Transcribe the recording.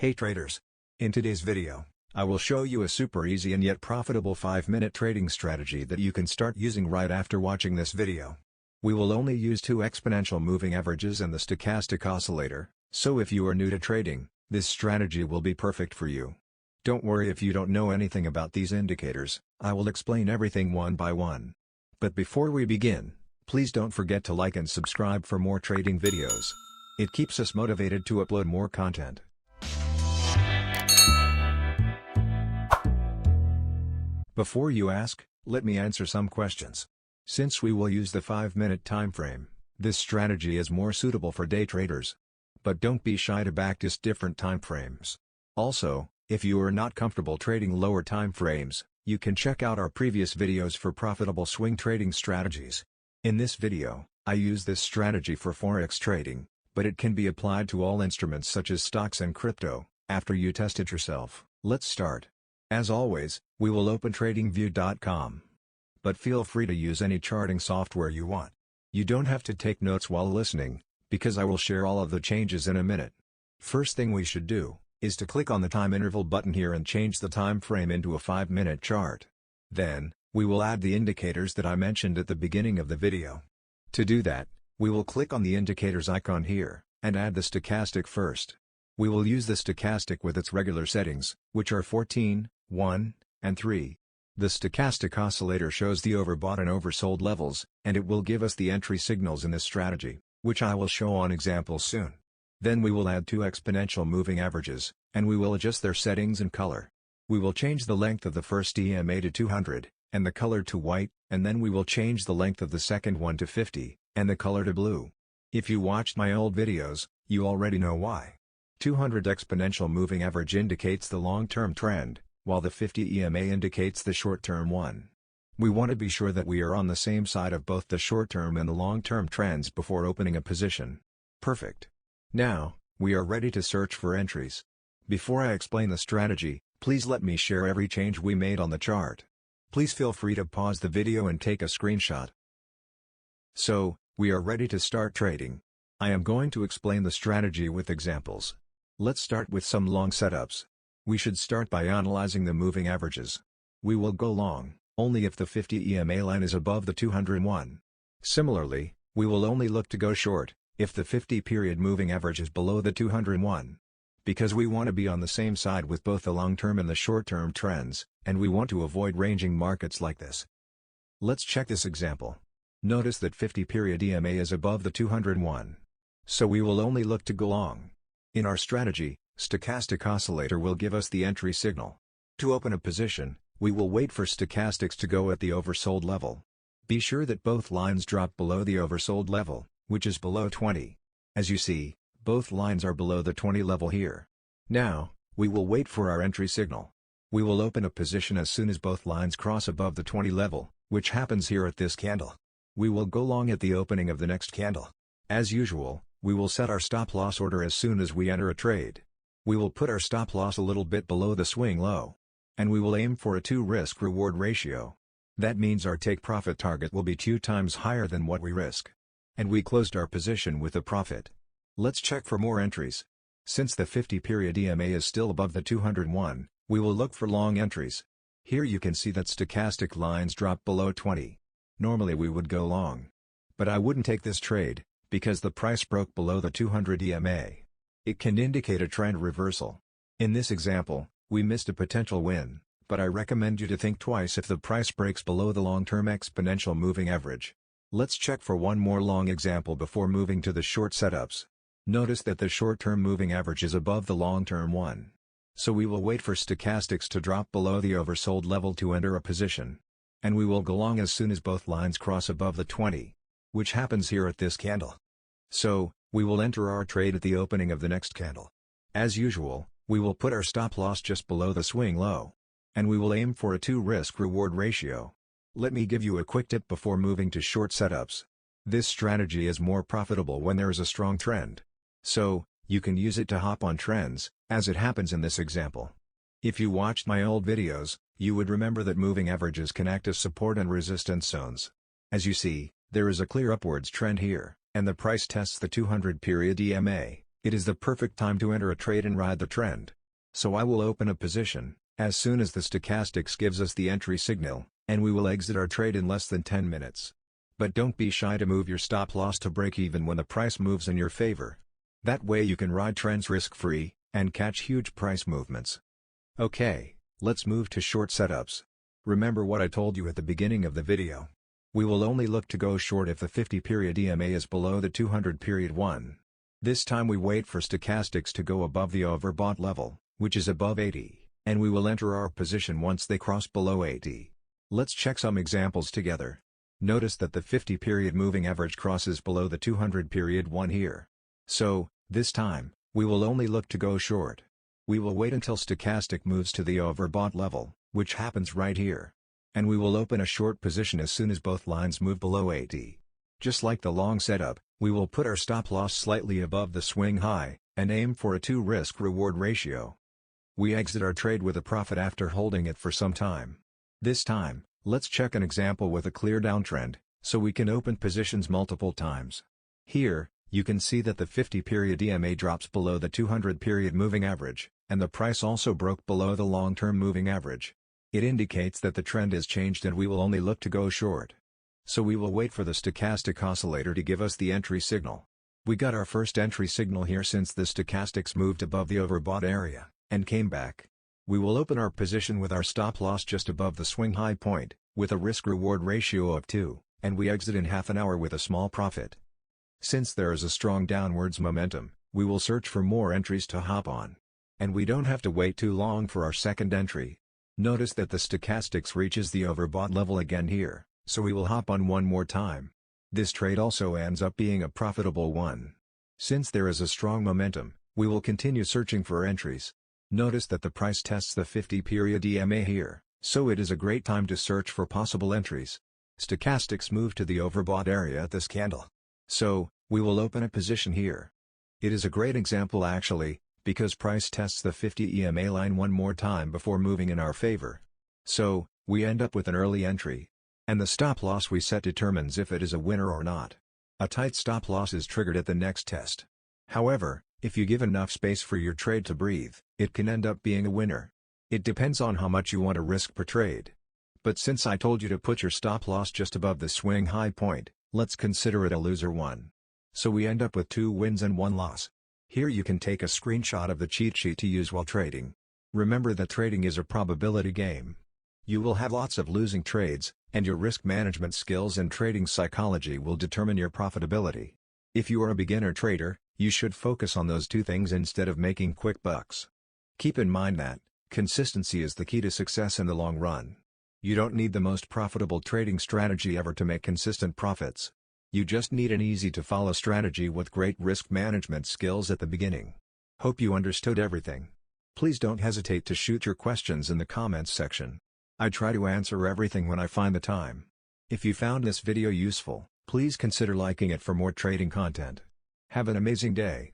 Hey traders! In today's video, I will show you a super easy and yet profitable 5-minute trading strategy that you can start using right after watching this video. We will only use two exponential moving averages and the stochastic oscillator, so if you are new to trading, this strategy will be perfect for you. Don't worry if you don't know anything about these indicators, I will explain everything one by one. But before we begin, please don't forget to like and subscribe for more trading videos. It keeps us motivated to upload more content. Before you ask, let me answer some questions. Since we will use the 5-minute time frame, this strategy is more suitable for day traders. But don't be shy to backtest different time frames. Also, if you are not comfortable trading lower time frames, you can check out our previous videos for profitable swing trading strategies. In this video, I use this strategy for forex trading, but it can be applied to all instruments such as stocks and crypto. After you test it yourself, let's start. As always, we will open tradingview.com. But feel free to use any charting software you want. You don't have to take notes while listening, because I will share all of the changes in a minute. First thing we should do, is to click on the time interval button here and change the time frame into a 5-minute chart. Then, we will add the indicators that I mentioned at the beginning of the video. To do that, we will click on the indicators icon here, and add the stochastic first. We will use the stochastic with its regular settings, which are 14, 1, and 3. The stochastic oscillator shows the overbought and oversold levels, and it will give us the entry signals in this strategy, which I will show on examples soon. Then we will add two exponential moving averages, and we will adjust their settings and color. We will change the length of the first EMA to 200, and the color to white, and then we will change the length of the second one to 50, and the color to blue. If you watched my old videos, you already know why. 200 exponential moving average indicates the long-term trend, while the 50 EMA indicates the short-term one. We want to be sure that we are on the same side of both the short-term and the long-term trends before opening a position. Perfect. Now, we are ready to search for entries. Before I explain the strategy, please let me share every change we made on the chart. Please feel free to pause the video and take a screenshot. So, we are ready to start trading. I am going to explain the strategy with examples. Let's start with some long setups. We should start by analyzing the moving averages. We will go long, only if the 50 EMA line is above the 201. Similarly, we will only look to go short, if the 50-period moving average is below the 201. Because we want to be on the same side with both the long-term and the short-term trends, and we want to avoid ranging markets like this. Let's check this example. Notice that 50-period EMA is above the 201. So we will only look to go long. In our strategy, stochastic oscillator will give us the entry signal. To open a position, we will wait for stochastics to go at the oversold level. Be sure that both lines drop below the oversold level, which is below 20. As you see, both lines are below the 20 level here. Now, we will wait for our entry signal. We will open a position as soon as both lines cross above the 20 level, which happens here at this candle. We will go long at the opening of the next candle. As usual, we will set our stop loss order as soon as we enter a trade. We will put our stop loss a little bit below the swing low. And we will aim for a 2 risk-reward ratio. That means our take-profit target will be 2 times higher than what we risk. And we closed our position with a profit. Let's check for more entries. Since the 50-period EMA is still above the 201, we will look for long entries. Here you can see that stochastic lines drop below 20. Normally we would go long. But I wouldn't take this trade, because the price broke below the 200 EMA. It can indicate a trend reversal. In this example, we missed a potential win, but I recommend you to think twice if the price breaks below the long-term exponential moving average. Let's check for one more long example before moving to the short setups. Notice that the short-term moving average is above the long-term one. So we will wait for stochastics to drop below the oversold level to enter a position. And we will go long as soon as both lines cross above the 20. Which happens here at this candle. So, we will enter our trade at the opening of the next candle. As usual, we will put our stop loss just below the swing low. And we will aim for a 2 risk-reward ratio. Let me give you a quick tip before moving to short setups. This strategy is more profitable when there is a strong trend. So, you can use it to hop on trends, as it happens in this example. If you watched my old videos, you would remember that moving averages can act as support and resistance zones. As you see, there is a clear upwards trend here, and the price tests the 200-period EMA, It is the perfect time to enter a trade and ride the trend. So I will open a position as soon as the stochastics gives us the entry signal, and we will exit our trade in less than 10 minutes. But don't be shy to move your stop loss to break even when the price moves in your favor. That way you can ride trends risk-free, and catch huge price movements. Okay, let's move to short setups. Remember what I told you at the beginning of the video. We will only look to go short if the 50-period EMA is below the 200-period one. This time we wait for stochastics to go above the overbought level, which is above 80, and we will enter our position once they cross below 80. Let's check some examples together. Notice that the 50-period moving average crosses below the 200-period one here. So, this time, we will only look to go short. We will wait until stochastic moves to the overbought level, which happens right here. And we will open a short position as soon as both lines move below 80. Just like the long setup, we will put our stop loss slightly above the swing high, and aim for a 2 risk-reward ratio. We exit our trade with a profit after holding it for some time. This time, let's check an example with a clear downtrend, so we can open positions multiple times. Here, you can see that the 50-period EMA drops below the 200-period moving average, and the price also broke below the long-term moving average. It indicates that the trend has changed and we will only look to go short. So we will wait for the stochastic oscillator to give us the entry signal. We got our first entry signal here since the stochastics moved above the overbought area, and came back. We will open our position with our stop loss just above the swing high point, with a risk-reward ratio of 2, and we exit in half an hour with a small profit. Since there is a strong downwards momentum, we will search for more entries to hop on. And we don't have to wait too long for our second entry. Notice that the stochastics reaches the overbought level again here, so we will hop on one more time. This trade also ends up being a profitable one. Since there is a strong momentum, we will continue searching for entries. Notice that the price tests the 50-period EMA here, so it is a great time to search for possible entries. Stochastics move to the overbought area at this candle. So, we will open a position here. It is a great example actually, because price tests the 50 EMA line one more time before moving in our favor. So, we end up with an early entry. And the stop loss we set determines if it is a winner or not. A tight stop loss is triggered at the next test. However, if you give enough space for your trade to breathe, it can end up being a winner. It depends on how much you want to risk per trade. But since I told you to put your stop loss just above the swing high point, let's consider it a loser one. So we end up with 2 wins and 1 loss. Here you can take a screenshot of the cheat sheet to use while trading. Remember that trading is a probability game. You will have lots of losing trades, and your risk management skills and trading psychology will determine your profitability. If you are a beginner trader, you should focus on those 2 things instead of making quick bucks. Keep in mind that consistency is the key to success in the long run. You don't need the most profitable trading strategy ever to make consistent profits. You just need an easy-to-follow strategy with great risk management skills at the beginning. Hope you understood everything. Please don't hesitate to shoot your questions in the comments section. I try to answer everything when I find the time. If you found this video useful, please consider liking it for more trading content. Have an amazing day.